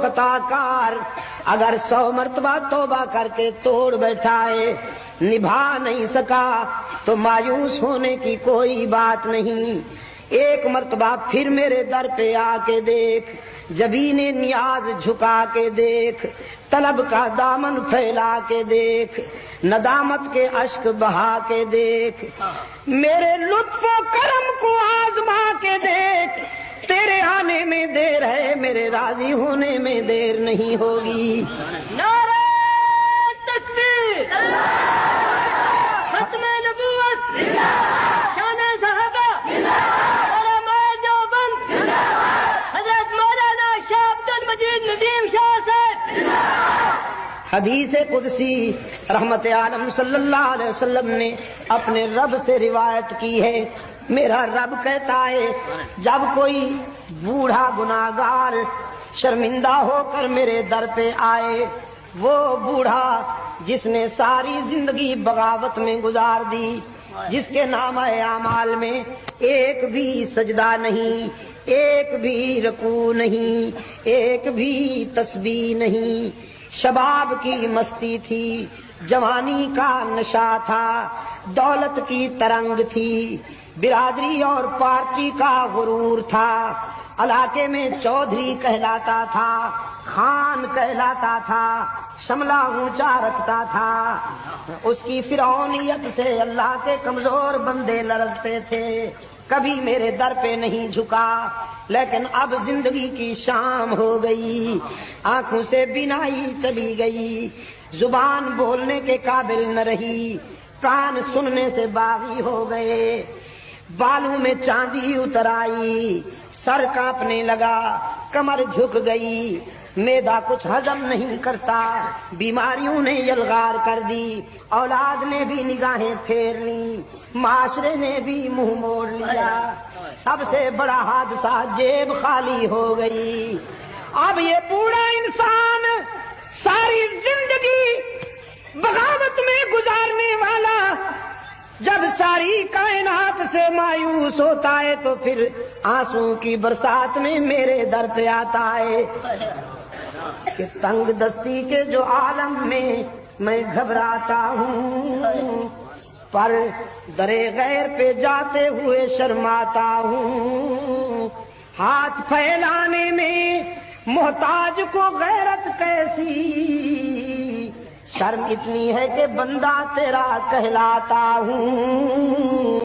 خطا کار اگر 100 مرتبہ توبہ کر کے توڑ بیٹھا ہے، نبھا نہیں سکا تو مایوس ہونے کی کوئی بات نہیں۔ ایک مرتبہ پھر میرے در پہ آ کے دیکھ، جبین نیاز جھکا کے دیکھ، طلب کا دامن پھیلا کے دیکھ، ندامت کے اشک بہا کے دیکھ، میرے لطف و کرم کو آزما کے دیکھ۔ تیرے آنے میں دیر ہے، میرے راضی ہونے میں دیر نہیں ہوگی۔ نعرہ تکبیر، ختم نبوت، شان صحابہ، علماء دیوبند، حضرت مولانا شاہ عبد المجید ندیم شاہ صاحب۔ حدیث قدسی رحمت عالم صلی اللہ علیہ وسلم نے اپنے رب سے روایت کی ہے، میرا رب کہتا ہے جب کوئی بوڑھا گناہگار شرمندہ ہو کر میرے در پہ آئے، وہ بوڑھا جس نے ساری زندگی بغاوت میں گزار دی، جس کے نامہ اعمال میں ایک بھی سجدہ نہیں، ایک بھی رکوع نہیں، ایک بھی تسبیح نہیں، شباب کی مستی تھی، جوانی کا نشہ تھا، دولت کی ترنگ تھی، برادری اور پارٹی کا غرور تھا، علاقے میں چودھری کہلاتا تھا، خان کہلاتا تھا، شملہ اونچا رکھتا تھا، اس کی فرعونیت سے اللہ کے کمزور بندے لرزتے تھے، کبھی میرے در پہ نہیں جھکا، لیکن اب زندگی کی شام ہو گئی، آنکھوں سے بینائی چلی گئی، زبان بولنے کے قابل نہ رہی، کان سننے سے باغی ہو گئے، بالوں میں چاندی اتر آئی، سر کانپنے لگا، کمر جھک گئی، معدہ کچھ ہضم نہیں کرتا، بیماریوں نے یلغار کر دی، اولاد نے بھی نگاہیں پھیر لی، معاشرے نے بھی منہ موڑ لیا، سب سے بڑا حادثہ جیب خالی ہو گئی۔ اب یہ بوڑھا انسان ساری زندگی بغاوت میں گزارنے والا جب ساری کائنات سے مایوس ہوتا ہے تو پھر آنسو کی برسات میں میرے در پہ آتا ہے کہ تنگ دستی کے جو عالم میں گھبراتا ہوں، پر درے غیر پہ جاتے ہوئے شرماتا ہوں، ہاتھ پھیلانے میں محتاج کو غیرت کیسی، شرم اتنی ہے کہ بندہ تیرا کہلاتا ہوں۔